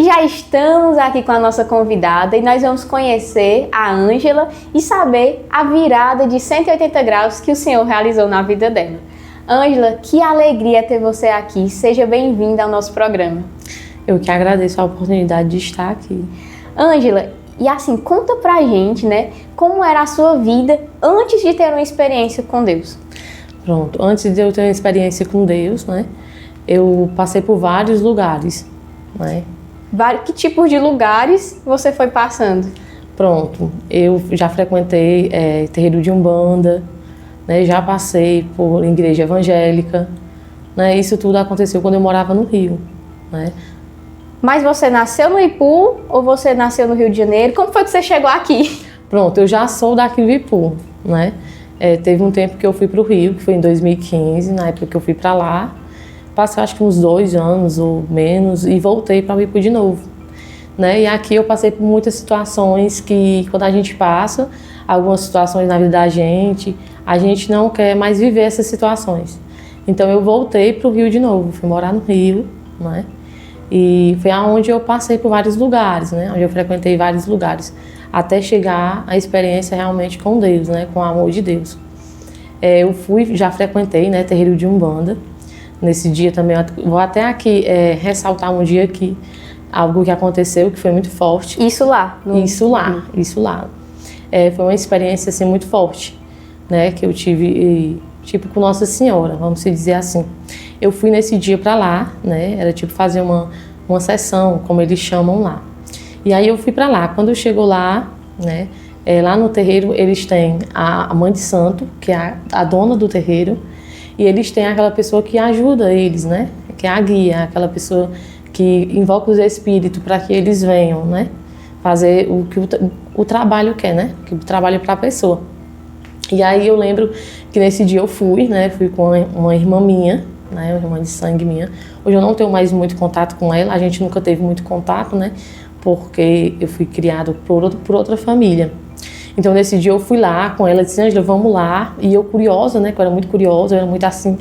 já estamos aqui com a nossa convidada e nós vamos conhecer a Ângela e saber a virada de 180 graus que o Senhor realizou na vida dela. Ângela, que alegria ter você aqui. Seja bem-vinda ao nosso programa. Eu que agradeço a oportunidade de estar aqui. Ângela, e assim, conta pra gente, né, como era a sua vida antes de ter uma experiência com Deus. Pronto, antes de eu ter uma experiência com Deus, né, eu passei por vários lugares, né. Que tipos de lugares você foi passando? Pronto, eu já frequentei terreiro de Umbanda, né, já passei por igreja evangélica, né, isso tudo aconteceu quando eu morava no Rio, né. Mas você nasceu no Ipu ou você nasceu no Rio de Janeiro? Como foi que você chegou aqui? Pronto, eu já sou daqui do Ipu, né. Teve um tempo que eu fui para o Rio, que foi em 2015, na época que eu fui para lá. Passei acho que uns 2 anos ou menos e voltei para o Ipu de novo, né. E aqui eu passei por muitas situações que, quando a gente passa, algumas situações na vida da gente, a gente não quer mais viver essas situações. Então eu voltei para o Rio de novo, fui morar no Rio, né. E foi aonde eu passei por vários lugares, né? Onde eu frequentei vários lugares, até chegar à experiência realmente com Deus, né? Com o amor de Deus. Eu já frequentei, né, terreiro de Umbanda. Nesse dia também, vou até aqui ressaltar um dia que algo que aconteceu que foi muito forte. Isso lá? Isso lá. Foi uma experiência assim muito forte, né? Que eu tive, tipo, com Nossa Senhora, vamos dizer assim. Eu fui nesse dia para lá, né? Era tipo fazer uma sessão, como eles chamam lá. E aí eu fui para lá. Quando eu chego lá, né? Lá no terreiro eles têm a mãe de santo, que é a dona do terreiro, e eles têm aquela pessoa que ajuda eles, né? Que é a guia, aquela pessoa que invoca os espíritos para que eles venham, né? Fazer o que o trabalho quer, né? Que o trabalho é para a pessoa. E aí eu lembro que nesse dia eu fui, né? Fui com uma irmã minha, né, uma irmã de sangue minha. Hoje eu não tenho mais muito contato com ela, a gente nunca teve muito contato, né, porque eu fui criado por outra família. Então nesse dia eu fui lá com ela, disse, Ângela, vamos lá. E eu curiosa, né, que eu era muito curiosa, eu era muito assim,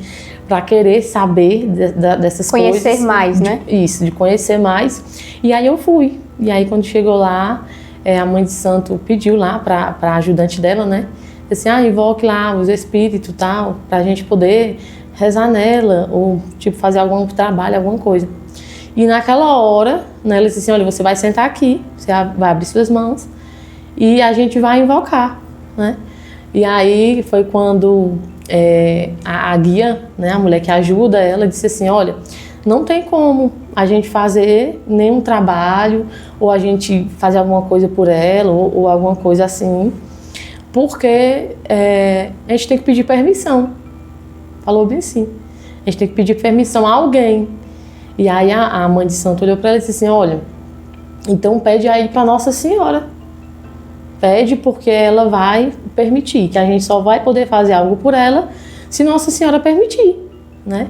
para querer saber dessas coisas. Conhecer mais, né? Isso, de conhecer mais. E aí eu fui. E aí quando chegou lá, a mãe de santo pediu lá para a ajudante dela, né, assim, invoque lá os espíritos e tal, pra gente poder rezar nela, ou tipo fazer algum trabalho, alguma coisa. E naquela hora, né, ela disse assim, olha, você vai sentar aqui, você vai abrir suas mãos e a gente vai invocar, né? E aí foi quando a guia, né, a mulher que ajuda ela, disse assim, olha, não tem como a gente fazer nenhum trabalho, ou a gente fazer alguma coisa por ela, ou alguma coisa assim, porque a gente tem que pedir permissão. Falou bem assim. A gente tem que pedir permissão a alguém. E aí a mãe de santo olhou para ela e disse assim, olha, então pede aí para Nossa Senhora. Pede porque ela vai permitir, que a gente só vai poder fazer algo por ela se Nossa Senhora permitir, né?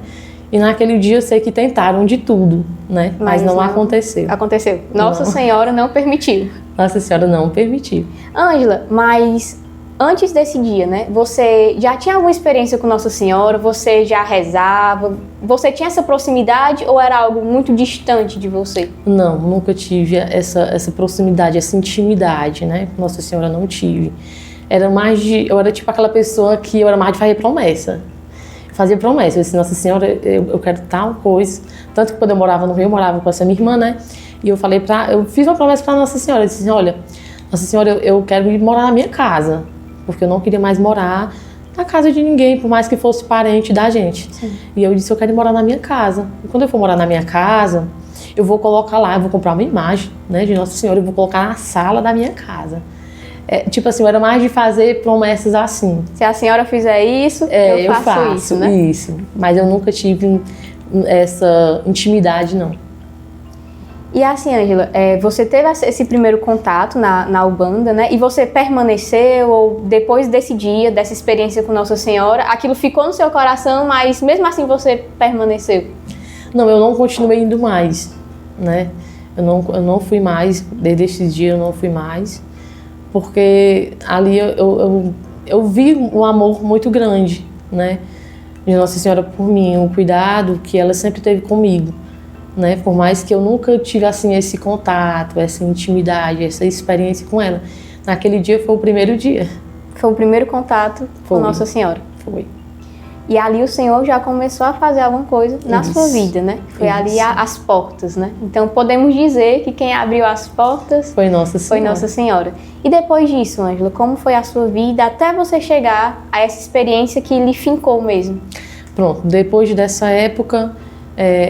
E naquele dia eu sei que tentaram de tudo, né? Mas não aconteceu. Aconteceu. Nossa Senhora não permitiu. Nossa Senhora não permitiu. Ângela, mas antes desse dia, né, você já tinha alguma experiência com Nossa Senhora? Você já rezava? Você tinha essa proximidade ou era algo muito distante de você? Não, nunca tive essa proximidade, essa intimidade, né? Com Nossa Senhora não tive. Eu era tipo aquela pessoa que eu era mais de fazer promessa. Fazia promessa, eu disse, Nossa Senhora, eu quero tal coisa. Tanto que quando eu morava no Rio, eu morava com essa minha irmã, né? E eu fiz uma promessa para Nossa Senhora. Eu disse assim, olha, Nossa Senhora, eu quero ir morar na minha casa. Porque eu não queria mais morar na casa de ninguém, por mais que fosse parente da gente. Sim. E eu disse, eu quero ir morar na minha casa. E quando eu for morar na minha casa, eu vou colocar lá, eu vou comprar uma imagem, né, de Nossa Senhora, eu vou colocar na sala da minha casa. Tipo assim, eu era mais de fazer promessas assim. Se a senhora fizer isso, eu faço isso, né? Isso. Mas eu nunca tive essa intimidade, não. E assim, Ângela, você teve esse primeiro contato na Umbanda, né? E você permaneceu, ou depois desse dia, dessa experiência com Nossa Senhora, aquilo ficou no seu coração, mas mesmo assim você permaneceu? Não, eu não continuei indo mais, né? Eu não fui mais, desde esse dia eu não fui mais, porque ali eu vi um amor muito grande, né? De Nossa Senhora por mim, o cuidado que ela sempre teve comigo, né? Por mais que eu nunca tive assim esse contato, essa intimidade, essa experiência com ela, naquele dia foi o primeiro dia. Foi o primeiro contato com Nossa Senhora. Foi. E ali o Senhor já começou a fazer alguma coisa na sua vida, né? Foi ali as portas, né? Então podemos dizer que quem abriu as portas foi Nossa Senhora. Foi Nossa Senhora. E depois disso, Ângela, como foi a sua vida até você chegar a essa experiência que lhe fincou mesmo? Pronto, depois dessa época,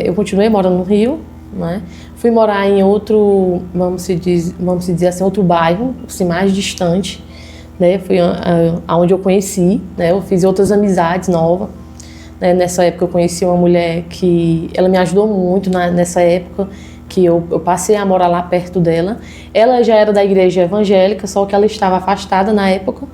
eu continuei morando no Rio, né? Fui morar em outro, vamos dizer assim, outro bairro, assim, mais distante, né? Foi aonde eu conheci, né? Eu fiz outras amizades novas, né? Nessa época eu conheci uma mulher que ela me ajudou muito nessa época que eu passei a morar lá perto dela. Ela já era da igreja evangélica, só que ela estava afastada na época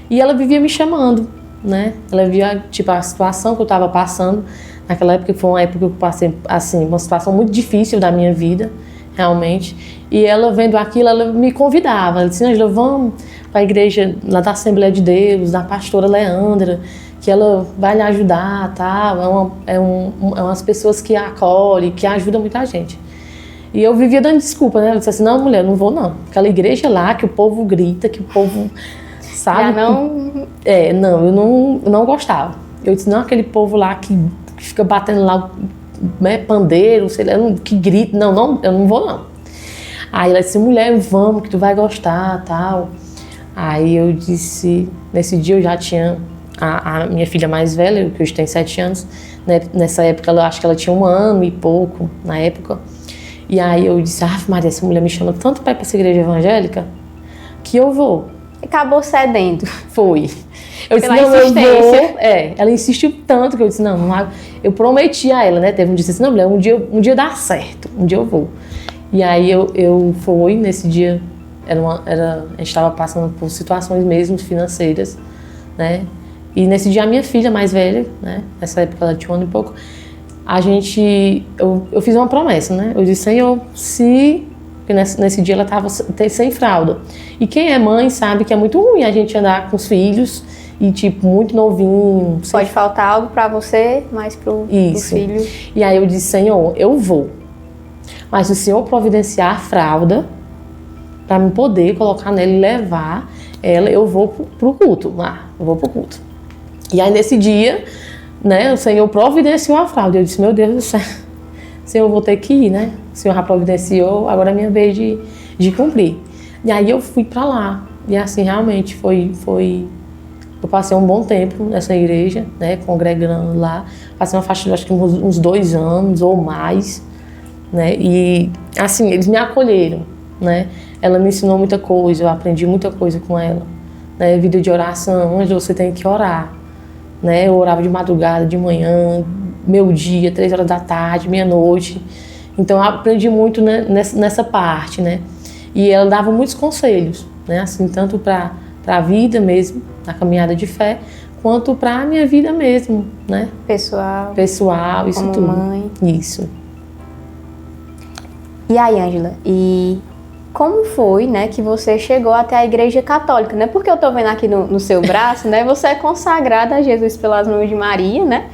e ela vivia me chamando, né? Ela via tipo a situação que eu estava passando naquela época, que foi uma época que eu passei assim uma situação muito difícil da minha vida, realmente. E ela vendo aquilo, ela me convidava. Ela disse: Ângela, vamos para a igreja lá da Assembleia de Deus, da pastora Leandra, que ela vai lhe ajudar, tal. É umas pessoas que acolhem, que ajudam muita gente. E eu vivia dando desculpa, né? Ela disse assim: não, mulher, não vou não. Aquela igreja lá que o povo grita, que o povo sabe. Já não... Não, eu não gostava. Eu disse: não, aquele povo lá que fica batendo lá, né, pandeiro, sei lá, que grita. Não, eu não vou não. Aí ela disse: mulher, vamos, que tu vai gostar, tal. Aí eu disse, nesse dia eu já tinha a minha filha mais velha, que hoje tem 7 anos, né? Nessa época eu acho que ela tinha 1 ano e pouco, na época. E aí eu disse: Maria, essa mulher me chama tanto para ir para essa igreja evangélica que eu vou. Acabou cedendo. Foi. Eu disse: Pela não, eu insistência. vou. Ela insistiu tanto que eu disse: não, eu prometi a ela, né? Teve um dia assim: não, mulher, um dia dá certo, um dia eu vou. E aí eu fui, nesse dia, a gente estava passando por situações mesmo financeiras, né? E nesse dia a minha filha mais velha, né? Nessa época ela tinha 1 ano e pouco, eu fiz uma promessa, né? Eu disse: Senhor, porque nesse dia ela estava sem fralda. E quem é mãe sabe que é muito ruim a gente andar com os filhos e, tipo, muito novinho. Pode faltar algo para você, mas pro filho. E aí eu disse: Senhor, eu vou. Mas se o Senhor providenciar a fralda para me poder colocar nela e levar ela, eu vou pro culto lá. Eu vou pro culto. E aí nesse dia, né, o Senhor providenciou a fralda. Eu disse: meu Deus do céu, Senhor, eu vou ter que ir, né? O Senhor já providenciou, agora é minha vez de cumprir. E aí eu fui para lá. E assim, realmente, foi... Eu passei um bom tempo nessa igreja, né, congregando lá. Passei uma faixa de, acho que uns 2 anos ou mais, né? E, assim, eles me acolheram, né? Ela me ensinou muita coisa, eu aprendi muita coisa com ela, né? Vida de oração, onde você tem que orar, né? Eu orava de madrugada, de manhã, meio dia, 3 horas da tarde, meia-noite. Então eu aprendi muito, né, nessa parte, né? E ela dava muitos conselhos, né? Assim, tanto para a vida mesmo, na caminhada de fé, quanto para a minha vida mesmo, né? Pessoal, isso como tudo. Mãe. Isso. E aí, Ângela, e como foi, né, que você chegou até a igreja católica, né? Porque eu tô vendo aqui no seu braço, né? Você é consagrada a Jesus pelas mãos de Maria, né?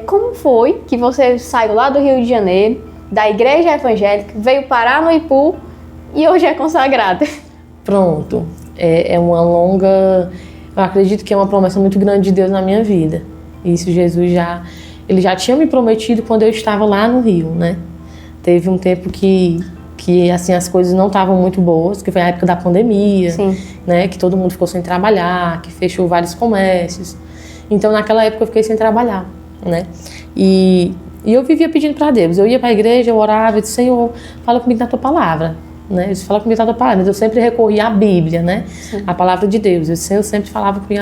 Como foi que você saiu lá do Rio de Janeiro, da igreja evangélica, veio parar no Ipu e hoje é consagrada? Pronto. É uma longa... Eu acredito que é uma promessa muito grande de Deus na minha vida. Isso Jesus ele já tinha me prometido quando eu estava lá no Rio, né? Teve um tempo que assim, as coisas não estavam muito boas, que foi a época da pandemia, Sim. né? Que todo mundo ficou sem trabalhar, que fechou vários comércios. Então, naquela época, eu fiquei sem trabalhar, né? E eu vivia pedindo para Deus. Eu ia para a igreja, eu orava, eu disse: Senhor, fala comigo na tua palavra. Né? Eu disse: fala comigo na tua palavra. Mas eu sempre recorria à Bíblia, né? Sim. A palavra de Deus. O Senhor sempre falava comigo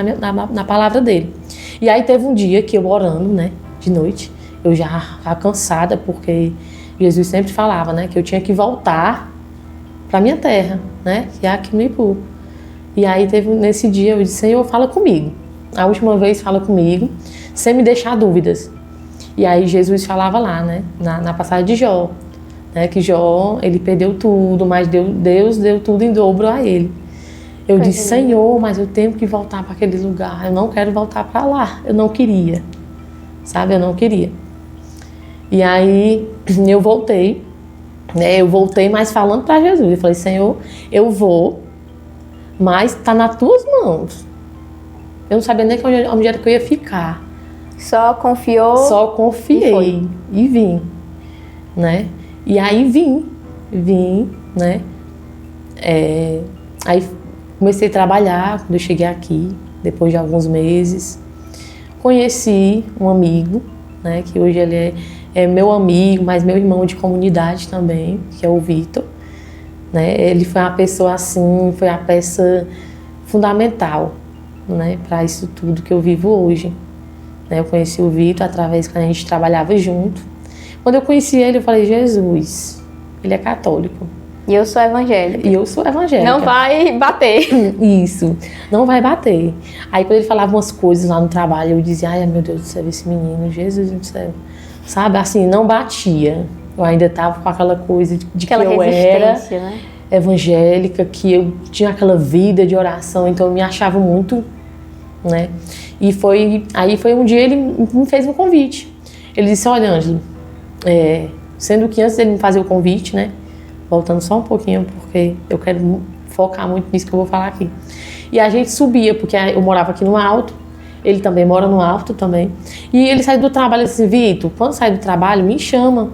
na palavra dele. E aí teve um dia que eu orando, né? De noite, eu já estava cansada, porque Jesus sempre falava, né, que eu tinha que voltar para minha terra, né, que é aqui no Ipu. E aí nesse dia eu disse: Senhor, fala comigo. A última vez fala comigo, sem me deixar dúvidas. E aí Jesus falava lá, né, na passagem de Jó, né, que Jó, ele perdeu tudo, mas Deus deu tudo em dobro a ele. Eu disse: Senhor, mas eu tenho que voltar para aquele lugar. Eu não quero voltar para lá. Eu não queria, sabe? Eu não queria. E aí eu voltei, né? Eu voltei, mas falando para Jesus. Eu falei, Senhor, eu vou, mas tá nas tuas mãos. Eu não sabia nem onde era que eu ia ficar. Só confiou? Só confiei e vim, né? E aí vim, né? Aí comecei a trabalhar quando eu cheguei aqui, depois de alguns meses. Conheci um amigo, né? Que hoje ele é meu amigo, mas meu irmão de comunidade também, que é o Vitor, né? Ele foi uma pessoa assim, foi a peça fundamental, né? Para isso tudo que eu vivo hoje. Eu conheci o Vitor através que a gente trabalhava junto. Quando eu conheci ele, eu falei, Jesus, ele é católico. E eu sou evangélica. E eu sou evangélica. Não vai bater. Isso, não vai bater. Aí quando ele falava umas coisas lá no trabalho, eu dizia, ai meu Deus do céu, esse menino, Jesus do céu. Sabe, assim, não batia. Eu ainda estava com aquela coisa de que eu era né? evangélica, que eu tinha aquela vida de oração, então eu me achava muito, né? E aí foi um dia ele me fez um convite. Ele disse, olha, Ângela, sendo que antes dele me fazer o convite, né? Voltando só um pouquinho, porque eu quero focar muito nisso que eu vou falar aqui. E a gente subia, porque eu morava aqui no alto, ele também mora no alto também. E ele saiu do trabalho assim, Vitor, quando sai do trabalho, me chama,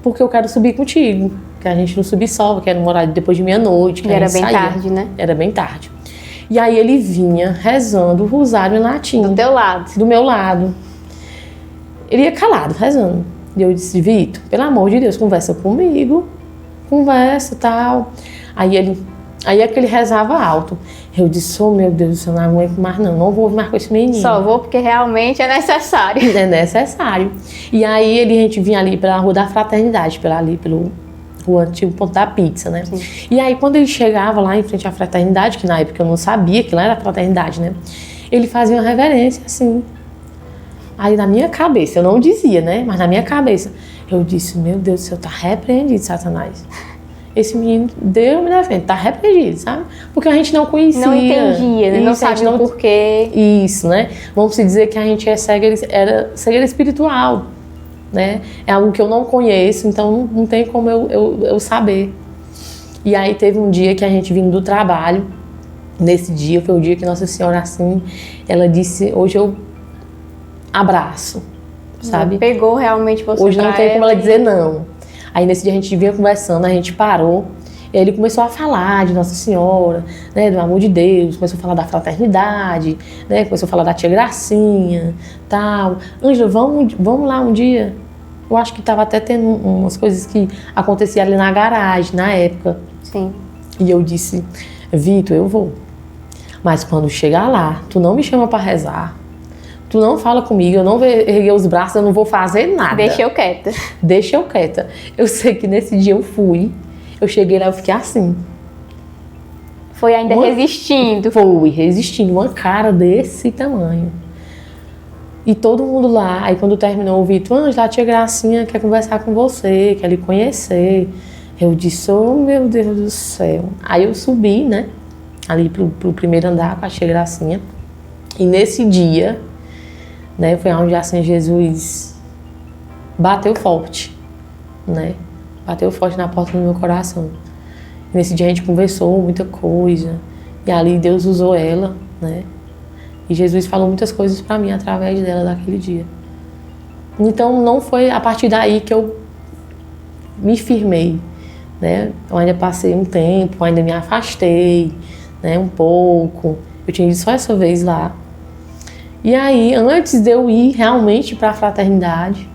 porque eu quero subir contigo. Que a gente não subir só, que era um horário depois de meia-noite. E era bem tarde, né? Era bem tarde. E aí ele vinha rezando o rosário em latim. Do teu lado? Do meu lado. Ele ia calado, rezando. E eu disse, Vitor, pelo amor de Deus, conversa comigo. Conversa e tal. Aí é que ele rezava alto. Eu disse, oh meu Deus do céu, não aguento mais não vou mais com esse menino. Só vou porque realmente é necessário. É necessário. E aí a gente vinha ali pela Rua da Fraternidade, pelo o antigo ponto da pizza, né? Sim. E aí quando ele chegava lá em frente à Fraternidade, que na época eu não sabia que lá era a Fraternidade, né? Ele fazia uma reverência assim. Aí na minha cabeça, eu não dizia, né? Mas na minha cabeça, eu disse, meu Deus do céu, tá repreendido, Satanás. Esse menino, Deus me defende, tá repreendido, sabe? Porque a gente não conhecia. Não entendia, né? Não sabia o porquê. Isso, né? Vamos dizer que a gente era cegueira espiritual, né? É algo que eu não conheço, então não tem como eu saber. E aí teve um dia que a gente vindo do trabalho, nesse dia, foi o dia que Nossa Senhora, assim, ela disse, hoje eu abraço, sabe? Pegou realmente você. Hoje não tem como ela dizer não. Aí nesse dia a gente vinha conversando, a gente parou, e aí ele começou a falar de Nossa Senhora, né, do amor de Deus, começou a falar da fraternidade, né, começou a falar da tia Gracinha, tal. Ângela, vamos lá um dia? Eu acho que estava até tendo umas coisas que aconteciam ali na garagem, na época. Sim. E eu disse, Vitor, eu vou. Mas quando chegar lá, tu não me chama para rezar. Tu não fala comigo, eu não vou erguer os braços, eu não vou fazer nada. Deixa eu quieta. Deixa eu quieta. Eu sei que nesse dia eu fui, eu cheguei lá, eu fiquei assim. Foi ainda resistindo. Foi, resistindo, uma cara desse tamanho. E todo mundo lá, aí quando terminou o Vitor, Ângela, a tia Gracinha quer conversar com você, quer lhe conhecer. Eu disse, oh meu Deus do céu. Aí eu subi, né, ali pro primeiro andar com a tia Gracinha. E nesse dia, né, foi onde assim Jesus bateu forte, né? Bateu forte na porta do meu coração. E nesse dia a gente conversou muita coisa. E ali Deus usou ela, né? E Jesus falou muitas coisas para mim através dela daquele dia. Então não foi a partir daí que eu me firmei, né? Eu ainda passei um tempo, ainda me afastei, né, um pouco. Eu tinha ido só essa vez lá. E aí, antes de eu ir realmente para a fraternidade,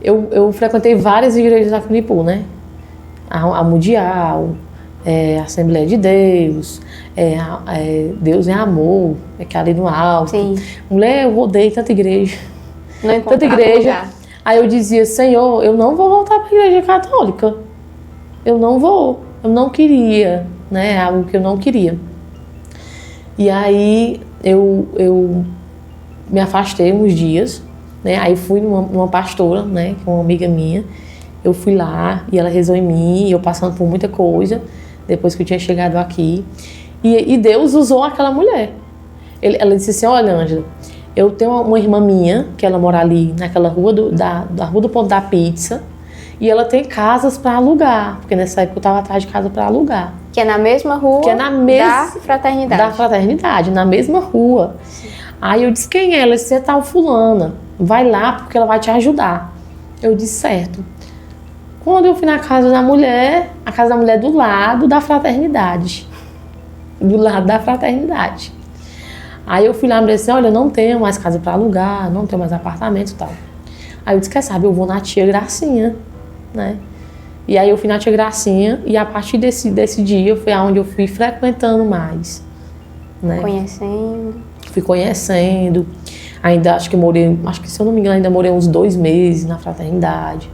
eu frequentei várias igrejas da Funipu, né? A Mundial, a Assembleia de Deus, Deus é Amor, que é ali no alto. Sim. Mulher, eu rodei tanta igreja. Não tanta igreja. Aí eu dizia, Senhor, eu não vou voltar para a igreja católica. Eu não vou. Eu não queria, né? Algo que eu não queria. E aí eu me afastei uns dias, né? Aí fui numa pastora, né? Que é uma amiga minha. Eu fui lá e ela rezou em mim, eu passando por muita coisa, depois que eu tinha chegado aqui. E Deus usou aquela mulher. Ela disse assim, olha, Ângela, Eu tenho uma irmã minha, que ela mora ali naquela rua da Rua do Ponto da Pizza, e ela tem casas para alugar, porque nessa época eu estava atrás de casa para alugar. Que é na mesma rua Que é na da fraternidade. Da fraternidade, na mesma rua. Sim. Aí eu disse, quem é? Ela disse, é tal fulana, vai lá porque ela vai te ajudar. Eu disse, certo. Quando eu fui na casa da mulher, a casa da mulher do lado da fraternidade. Do lado da fraternidade. Aí eu fui lá e me disse, olha, não tenho mais casa para alugar, não tenho mais apartamento e tal. Aí eu disse, quer saber, eu vou na tia Gracinha, né? E aí eu fui na tia Gracinha e a partir desse dia foi aonde eu fui frequentando mais, né? Fui conhecendo. Ainda acho que se eu não me engano, ainda morei uns 2 meses na fraternidade,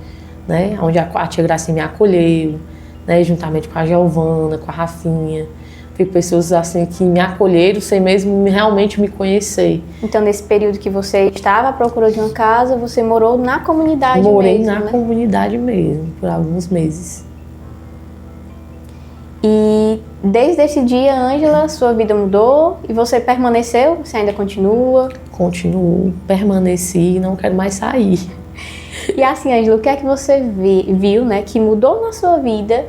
né? Onde a tia Gracinha me acolheu, né? Juntamente com a Giovana, com a Rafinha. Foi pessoas assim que me acolheram sem mesmo realmente me conhecer. Então, nesse período que você estava à procura de uma casa, você morou na comunidade mesmo, Morei na comunidade mesmo, por alguns meses. E desde esse dia, Ângela, sua vida mudou e você permaneceu? Você ainda continua? Continuo, permaneci e não quero mais sair. E assim, Ângela, o que é que você viu, né, que mudou na sua vida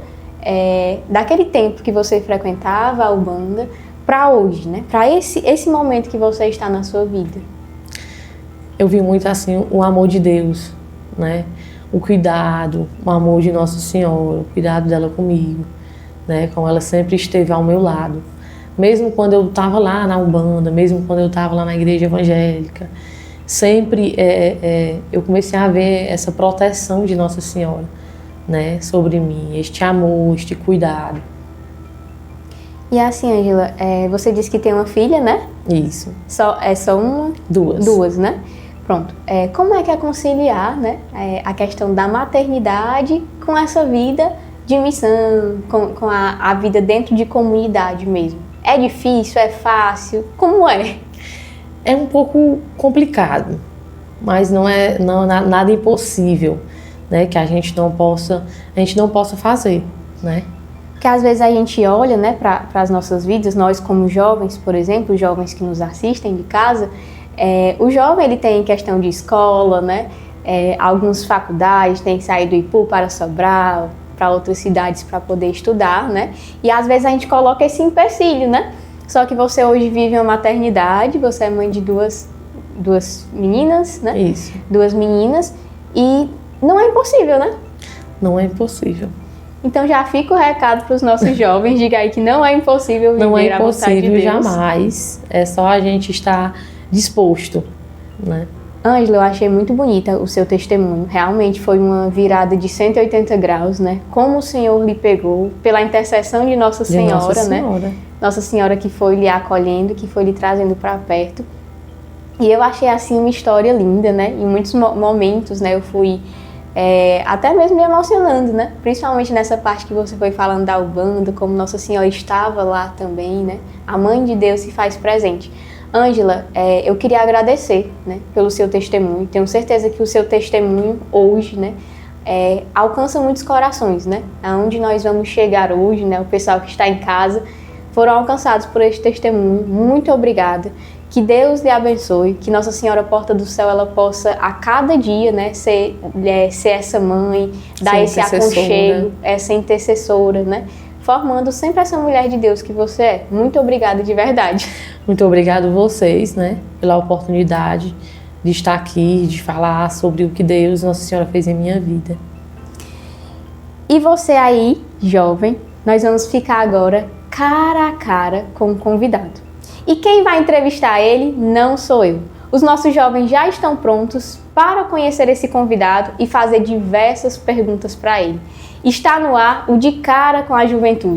daquele tempo que você frequentava a Ubanda para hoje, né? Para esse momento que você está na sua vida? Eu vi muito assim o amor de Deus, né? O cuidado, o amor de Nossa Senhora, o cuidado dela comigo, né? Como ela sempre esteve ao meu lado. Mesmo quando eu estava lá na Ubanda, mesmo quando eu estava lá na igreja evangélica, sempre eu comecei a ver essa proteção de Nossa Senhora, né, sobre mim, este amor, este cuidado. E assim, Ângela, você disse que tem uma filha, né? Isso. Só uma? Duas, né? Pronto. Como é que é conciliar, né, a questão da maternidade com essa vida de missão, com a vida dentro de comunidade mesmo? É difícil? É fácil? Como é? É um pouco complicado, mas não é nada impossível, né, que a gente não possa fazer, né? Porque às vezes a gente olha, né, para as nossas vidas, nós como jovens, por exemplo, os jovens que nos assistem de casa, o jovem ele tem questão de escola, né, algumas faculdades, tem que sair do Ipu para Sobral, para outras cidades para poder estudar, né? E às vezes a gente coloca esse empecilho, né? Só que você hoje vive uma maternidade, você é mãe de duas meninas, né? Isso. 2 meninas e não é impossível, né? Não é impossível. Então já fica o recado para os nossos jovens, diga aí que não é impossível viver a vontade de Deus. Não é impossível jamais, é só a gente estar disposto, né? Ângela, eu achei muito bonita o seu testemunho, realmente foi uma virada de 180 graus, né? Como o Senhor lhe pegou, pela intercessão de Nossa Senhora, né? Nossa Senhora que foi lhe acolhendo, que foi lhe trazendo para perto. E eu achei assim uma história linda, né? Em muitos momentos, né, eu fui até mesmo me emocionando, né? Principalmente nessa parte que você foi falando da Ubanda, como Nossa Senhora estava lá também, né? A Mãe de Deus se faz presente. Ângela, eu queria agradecer, né, pelo seu testemunho. Tenho certeza que o seu testemunho hoje, né, alcança muitos corações, né? Aonde nós vamos chegar hoje, né? O pessoal que está em casa foram alcançados por este testemunho. Muito obrigada. Que Deus lhe abençoe, que Nossa Senhora Porta do Céu ela possa a cada dia, né, ser essa mãe, dar esse aconchego, essa intercessora, né, formando sempre essa mulher de Deus que você é. Muito obrigada de verdade. Muito obrigado vocês, né, pela oportunidade de estar aqui, de falar sobre o que Deus, Nossa Senhora fez em minha vida. E você aí, jovem, nós vamos ficar agora cara a cara com o convidado. E quem vai entrevistar ele não sou eu. Os nossos jovens já estão prontos para conhecer esse convidado e fazer diversas perguntas para ele. Está no ar o De Cara com a Juventude.